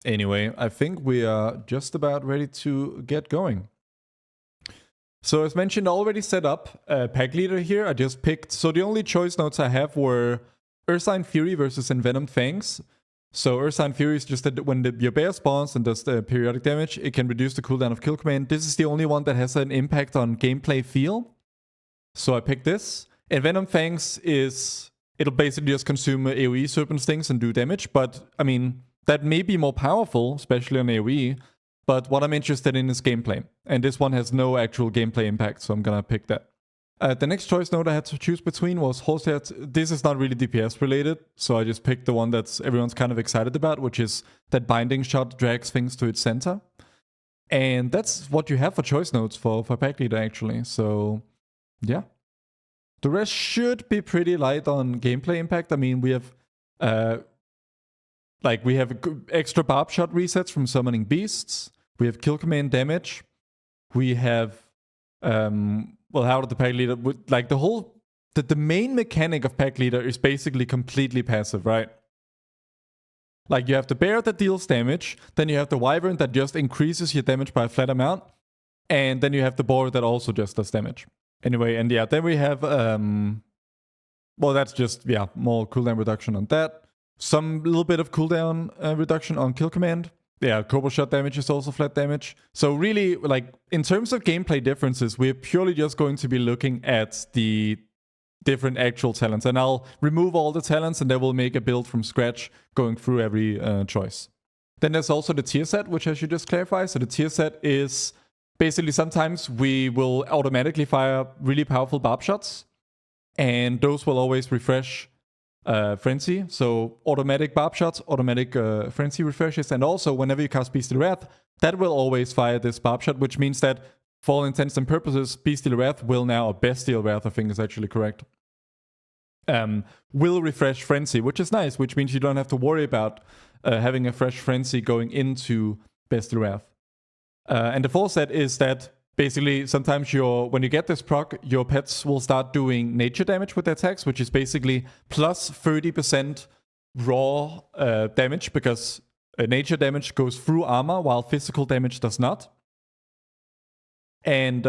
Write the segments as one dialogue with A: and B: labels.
A: Anyway, I think we are just about ready to get going. So as mentioned, I already set up a pack leader here. I just picked, so the only choice notes I have were Ursine Fury versus Envenomed Fangs. So Ursine Fury is just that when your bear spawns and does the periodic damage, it can reduce the cooldown of kill command. This is the only one that has an impact on gameplay feel. So I picked this. Envenomed Fangs it'll basically just consume AoE Serpent Stings and do damage, but I mean, that may be more powerful, especially on AoE, but what I'm interested in is gameplay. And this one has no actual gameplay impact, so I'm gonna pick that. The next choice node I had to choose between was Horsehead. This is not really DPS related, so I just picked the one that's everyone's kind of excited about, which is that Binding Shot drags things to its center. And that's what you have for choice nodes for pack leader, actually. So, yeah. The rest should be pretty light on gameplay impact. I mean, we have extra barb shot resets from summoning beasts. We have kill command damage. We have how did the pack leader like the main mechanic of pack leader is basically completely passive, right? Like you have the bear that deals damage, then you have the wyvern that just increases your damage by a flat amount, and then you have the boar that also just does damage. Anyway, and yeah, then we have that's just more cooldown reduction on that. Some little bit of cooldown reduction on kill command. Yeah, Cobra Shot damage is also flat damage. So really, like, in terms of gameplay differences, we're purely just going to be looking at the different actual talents. And I'll remove all the talents and then we'll make a build from scratch going through every choice. Then there's also the tier set, which I should just clarify. So the tier set is basically sometimes we will automatically fire really powerful barb shots. And those will always refresh Frenzy, so automatic barb shots, automatic Frenzy refreshes, and also whenever you cast Bestial Wrath, that will always fire this barb shot, which means that for all intents and purposes, Bestial Wrath will now, or Bestial Wrath I think is actually correct, will refresh Frenzy, which is nice, which means you don't have to worry about having a fresh Frenzy going into Bestial Wrath. And the full set is that basically, sometimes when you get this proc, your pets will start doing nature damage with their attacks, which is basically plus 30% raw damage, because nature damage goes through armor, while physical damage does not. And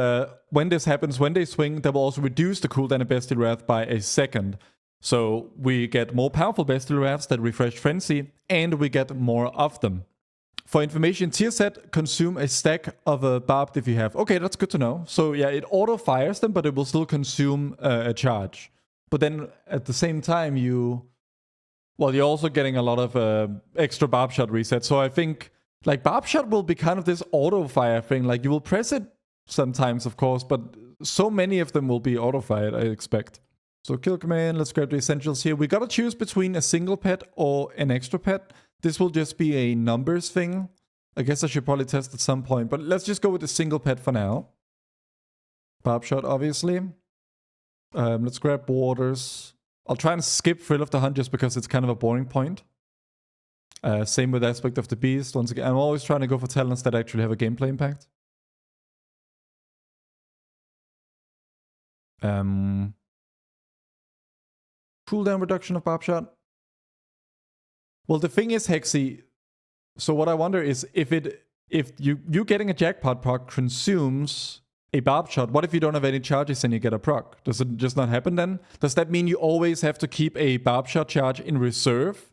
A: when this happens, when they swing, they will also reduce the cooldown of Bestial Wrath by a second. So we get more powerful Bestial Wraths that refresh Frenzy, and we get more of them. For information, tier set, consume a stack of a barbed if you have. Okay, that's good to know. So yeah, it auto-fires them, but it will still consume a charge. But then at the same time, you're also getting a lot of extra barb shot resets. So I think like barb shot will be kind of this auto-fire thing. Like you will press it sometimes, of course, but so many of them will be auto-fired, I expect. So kill command, let's grab the essentials here. We gotta choose between a single pet or an extra pet. This will just be a numbers thing. I guess I should probably test at some point, but let's just go with a single pet for now. Barb shot, obviously. Let's grab borders. I'll try and skip Thrill of the Hunt just because it's kind of a boring point. Same with Aspect of the Beast. Once again, I'm always trying to go for talents that actually have a gameplay impact. Cooldown reduction of barb shot. Well, the thing is, Hexy, so what I wonder is if you getting a jackpot proc consumes a barb shot, what if you don't have any charges and you get a proc? Does it just not happen then? Does that mean you always have to keep a barb shot charge in reserve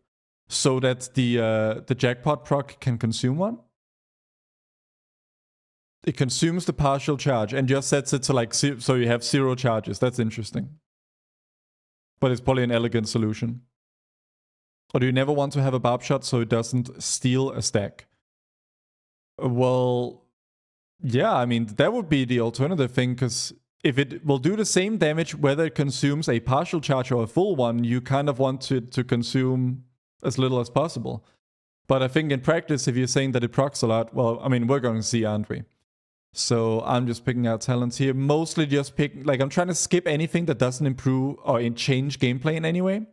A: so that the jackpot proc can consume one? It consumes the partial charge and just sets it to like so you have 0 charges. That's interesting. But it's probably an elegant solution. Or do you never want to have a barb shot so it doesn't steal a stack? Well, yeah, I mean, that would be the alternative thing, because if it will do the same damage whether it consumes a partial charge or a full one, you kind of want it to consume as little as possible. But I think in practice, if you're saying that it procs a lot, well, I mean, we're going to see, aren't we? So I'm just picking out talents here. Mostly just I'm trying to skip anything that doesn't improve or change gameplay in any way.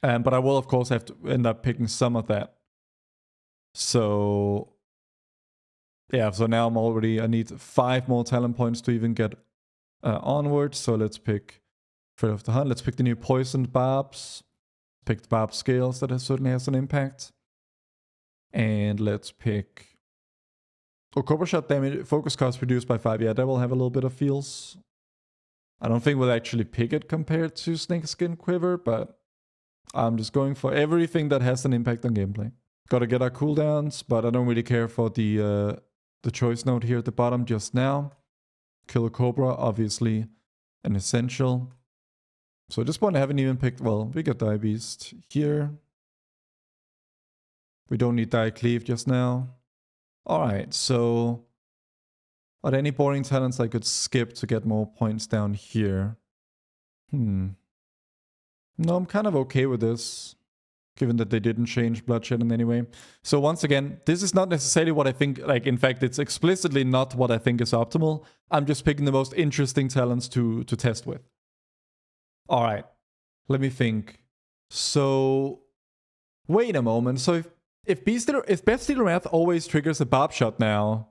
A: But I will, of course, have to end up picking some of that. So, yeah, so now I need 5 more talent points to even get onwards. So let's pick Threat of the Hunt. Let's pick the new Poisoned Barbs. Pick the Barb Scales, that certainly has an impact. And let's pick... Oh, Cobra Shot damage, focus cost reduced by 5. Yeah, that will have a little bit of feels. I don't think we'll actually pick it compared to Snakeskin Quiver, but I'm just going for everything that has an impact on gameplay. Gotta get our cooldowns, but I don't really care for the choice note here at the bottom just now. Kill a Cobra, obviously an essential. So at this point I haven't even picked... Well, we got Die Beast here. We don't need Die Cleave just now. Alright, so... Are there any boring talents I could skip to get more points down here? No, I'm kind of okay with this, given that they didn't change Bloodshed in any way. So once again, this is not necessarily what I think, like, in fact, it's explicitly not what I think is optimal. I'm just picking the most interesting talents to test with. Alright, let me think. So, wait a moment. So if Bestial Wrath always triggers a Barb Shot now,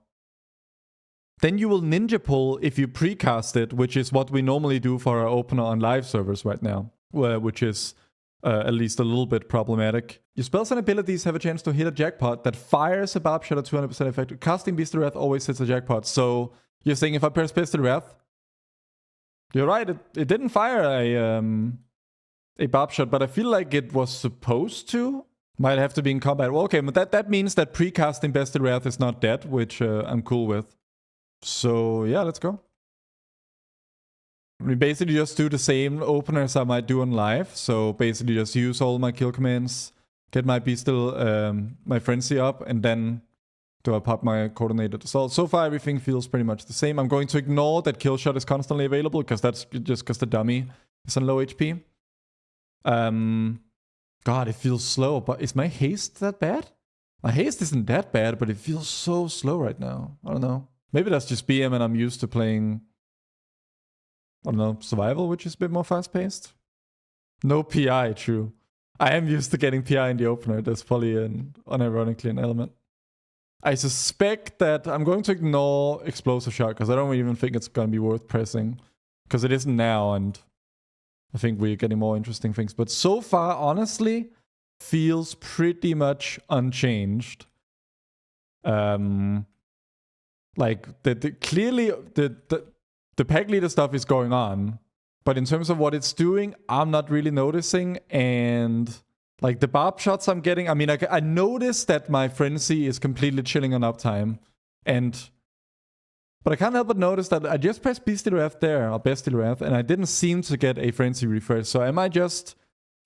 A: then you will Ninja Pull if you precast it, which is what we normally do for our opener on live servers right now, which is at least a little bit problematic. Your spells and abilities have a chance to hit a jackpot that fires a Barb Shot at 200% effect. Casting Bestial Wrath always hits a jackpot. So you're saying if I press Bestial Wrath, you're right, it didn't fire a Barb Shot, but I feel like it was supposed to. Might have to be in combat. Well, okay, but that means that precasting Bestial Wrath is not dead, which I'm cool with. So yeah, let's go. We basically just do the same openers I might do on live. So basically just use all my kill commands, get my Bestial, my Frenzy up, and then do I pop my Coordinated Assault. So far everything feels pretty much the same. I'm going to ignore that Kill Shot is constantly available, because that's just because the dummy is on low HP. God, it feels slow, but is my haste that bad? My haste isn't that bad, but it feels so slow right now. I don't know. Maybe that's just BM and I'm used to playing, I don't know, survival, which is a bit more fast-paced. No PI, true. I am used to getting PI in the opener. That's probably unironically an element. I suspect that I'm going to ignore Explosive Shot, because I don't even think it's going to be worth pressing. Because it isn't now, and I think we're getting more interesting things. But so far, honestly, feels pretty much unchanged. Like, clearly, the pack leader stuff is going on. But in terms of what it's doing, I'm not really noticing. And, like, the Barb Shots I'm getting... I mean, I noticed that my Frenzy is completely chilling on uptime. But I can't help but notice that I just pressed Bestial Wrath there, or Bestial Wrath, and I didn't seem to get a Frenzy refresh. So am I just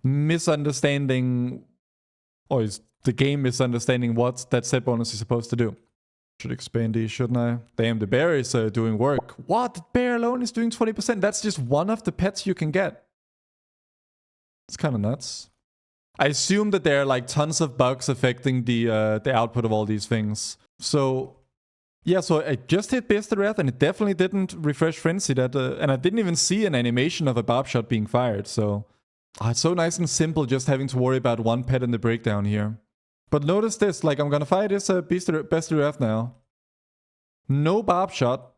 A: misunderstanding... Or is the game misunderstanding what that set bonus is supposed to do? Should expand these, shouldn't I? Damn, the bear is doing work. What? The bear alone is doing 20%? That's just one of the pets you can get. It's kind of nuts. I assume that there are like tons of bugs affecting the output of all these things. So, yeah, so I just hit Bestial Wrath and it definitely didn't refresh Frenzy. And I didn't even see an animation of a Barb Shot being fired. So, it's so nice and simple just having to worry about one pet in the breakdown here. But notice this, like I'm gonna fire this Bestial Wrath now. No Barb Shot.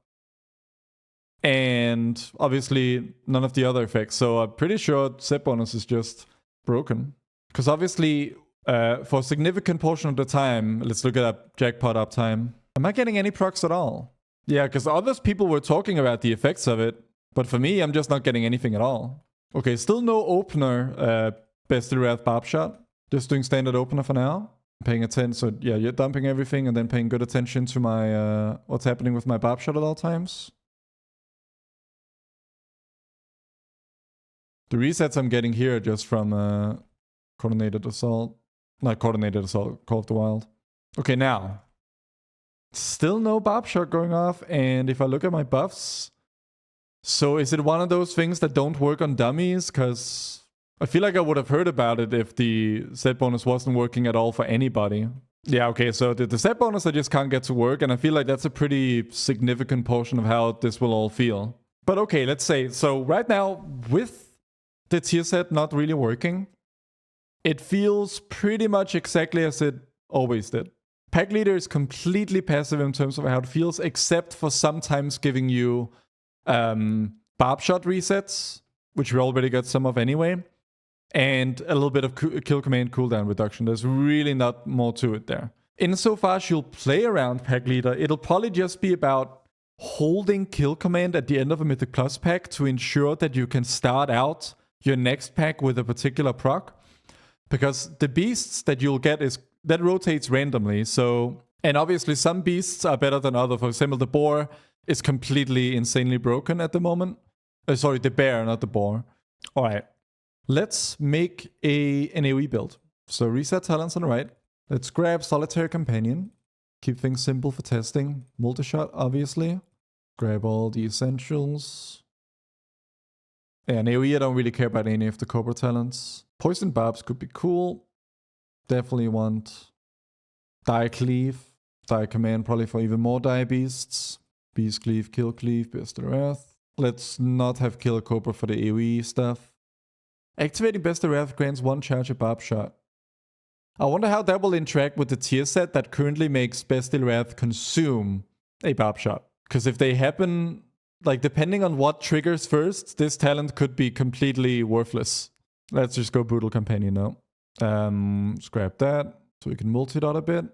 A: And obviously none of the other effects. So I'm pretty sure set bonus is just broken. Because obviously for a significant portion of the time, let's look at jackpot uptime. Am I getting any procs at all? Yeah, because others people were talking about the effects of it. But for me, I'm just not getting anything at all. Okay, still no opener Bestial Wrath Barb Shot. Just doing standard opener for now. Paying attention, so yeah, you're dumping everything and then paying good attention to my what's happening with my Barb Shot at all times. The resets I'm getting here are just from Coordinated Assault. Not Coordinated Assault, Call of the Wild. Okay, now. Still no Barb Shot going off, and if I look at my buffs... So is it one of those things that don't work on dummies? Because... I feel like I would have heard about it if the set bonus wasn't working at all for anybody. Yeah, okay, so the set bonus I just can't get to work, and I feel like that's a pretty significant portion of how this will all feel. But okay, let's say, so right now, with the tier set not really working, it feels pretty much exactly as it always did. Pack Leader is completely passive in terms of how it feels, except for sometimes giving you Barb Shot resets, which we already got some of anyway. And a little bit of kill command cooldown reduction. There's really not more to it there. Insofar as you'll play around Pack Leader, it'll probably just be about holding Kill Command at the end of a Mythic Plus pack to ensure that you can start out your next pack with a particular proc. Because the beasts that you'll get that rotates randomly. So, and obviously some beasts are better than others. For example, the boar is completely insanely broken at the moment. Sorry, the bear, not the boar. All right, let's make an AoE build. So reset talents on the right. Let's grab Solitary Companion. Keep things simple for testing. Multi-shot, obviously. Grab all the essentials. And AoE, I don't really care about any of the Cobra talents. Poison Barbs could be cool. Definitely want Die Cleave. Die Command probably for even more Die Beasts. Beast Cleave, Kill Cleave, Bestial Wrath. Let's not have Kill Cobra for the AoE stuff. Activating Bestial Wrath grants 1 charge a Barb Shot. I wonder how that will interact with the tier set that currently makes Bestial Wrath consume a Barb Shot. Because if they happen, like depending on what triggers first, this talent could be completely worthless. Let's just go Brutal Companion now. Let's grab that so we can multi-dot a bit.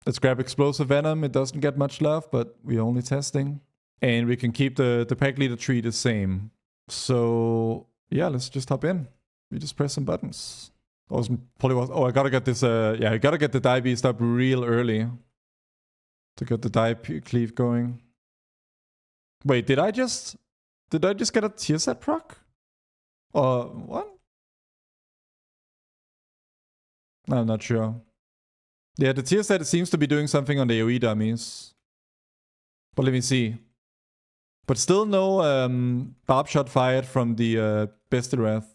A: Let's grab Explosive Venom. It doesn't get much love, but we're only testing. And we can keep the Pack Leader tree the same. So yeah, let's just hop in. We just press some buttons. I gotta get this, I gotta get the Die Beast up real early to get the Die Cleave going. Wait, did I just get a tier set proc? Or what? I'm not sure. Yeah, the tier set seems to be doing something on the AoE dummies. But let me see. But still no Barb Shot fired from the Bestial Wrath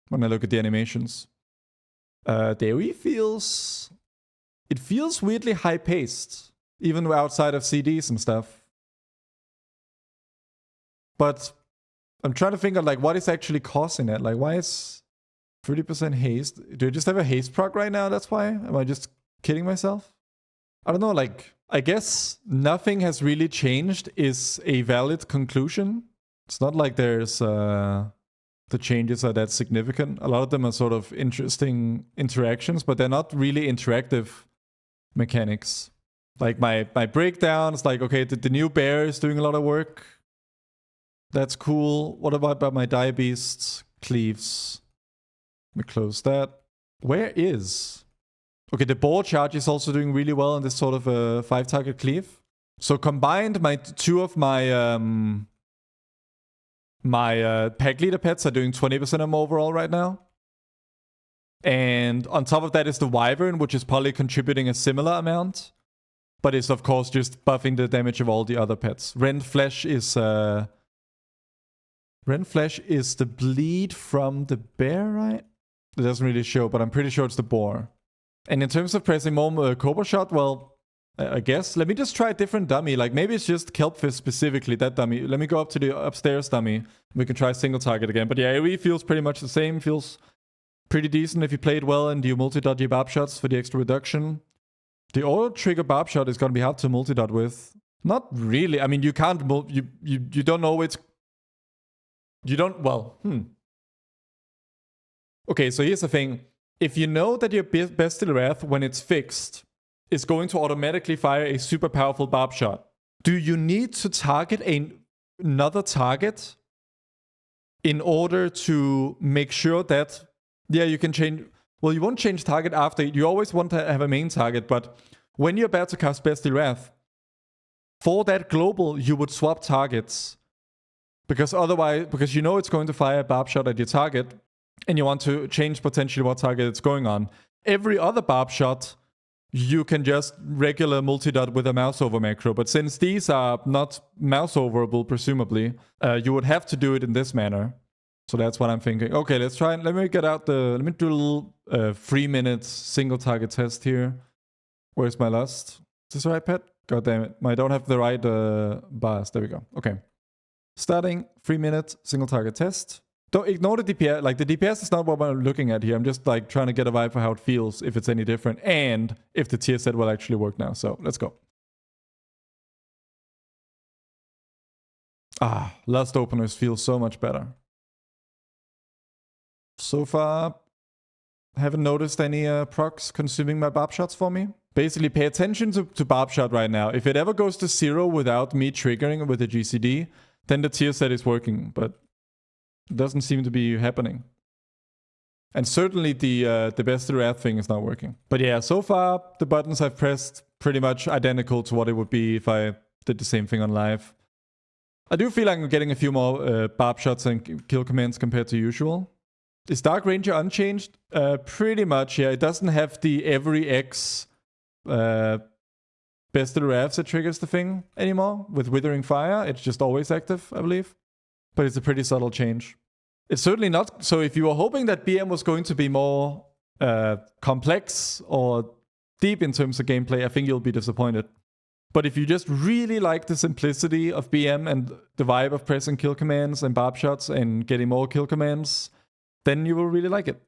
A: when I look at the animations. The AoE feels weirdly high-paced, even outside of CDs and stuff. But I'm trying to think of like what is actually causing it. Like, why is 30% haste? Do I just have a haste proc right now? That's why? Am I just kidding myself? I don't know. Like, I guess nothing has really changed is a valid conclusion. It's not like there's the changes are that significant. A lot of them are sort of interesting interactions, but they're not really interactive mechanics. Like my breakdown is like, okay, the new bear is doing a lot of work. That's cool. What about my Die Beast cleaves? Let me close that. Where is... Okay, the boar charge is also doing really well in this sort of a 5-target cleave. So combined, two of my Pack Leader pets are doing 20% of more overall right now. And on top of that is the Wyvern, which is probably contributing a similar amount. But it's of course just buffing the damage of all the other pets. Rend Flesh is the bleed from the bear, right? It doesn't really show, but I'm pretty sure it's the boar. And in terms of pressing more Cobra Shot, well, I guess. Let me just try a different dummy. Like maybe it's just Kelpfish specifically, that dummy. Let me go up to the upstairs dummy. We can try single target again. But yeah, AoE feels pretty much the same. Feels pretty decent if you play it well and you multi-dot your Barb Shots for the extra reduction. The auto trigger Barb Shot is going to be hard to multi-dot with. Not really. I mean, you can't... You don't know it's... You don't... Well, Okay, so here's the thing. If you know that your Bestial Wrath, when it's fixed, is going to automatically fire a super powerful Barb Shot, do you need to target another target in order to make sure that... Yeah, you can change... Well, you won't change target after. You always want to have a main target, but when you're about to cast Bestial Wrath, for that global, you would swap targets. Because otherwise... Because you know it's going to fire a Barb Shot at your target, and you want to change potentially what target it's going on. Every other Barb Shot, you can just regular multi-dot with a mouse over macro. But since these are not mouse overable, presumably, you would have to do it in this manner. So that's what I'm thinking. Okay, let's try and let me do a little 3-minute single target test here. Where's my lust? Is this the right pet? God damn it. I don't have the right bars. There we go. Okay. Starting 3-minute single target test. Don't ignore the DPS. Like, the DPS is not what I'm looking at here. I'm just like trying to get a vibe for how it feels, if it's any different, and if the tier set will actually work now. So let's go. Lust openers feel so much better. So far, haven't noticed any procs consuming my Barb Shots for me. Basically, pay attention to Barb Shot right now. If it ever goes to 0 without me triggering with the GCD, then the tier set is working, but it doesn't seem to be happening. And certainly the Bestial Wrath thing is not working. But yeah, so far, the buttons I've pressed pretty much identical to what it would be if I did the same thing on live. I do feel like I'm getting a few more Barb Shots and kill commands compared to usual. Is Dark Ranger unchanged? Pretty much, yeah. It doesn't have the every X Bestial Wraths that triggers the thing anymore with Withering Fire. It's just always active, I believe. But it's a pretty subtle change. It's certainly not. So if you were hoping that BM was going to be more complex or deep in terms of gameplay, I think you'll be disappointed. But if you just really like the simplicity of BM and the vibe of pressing kill commands and barb shots and getting more kill commands, then you will really like it.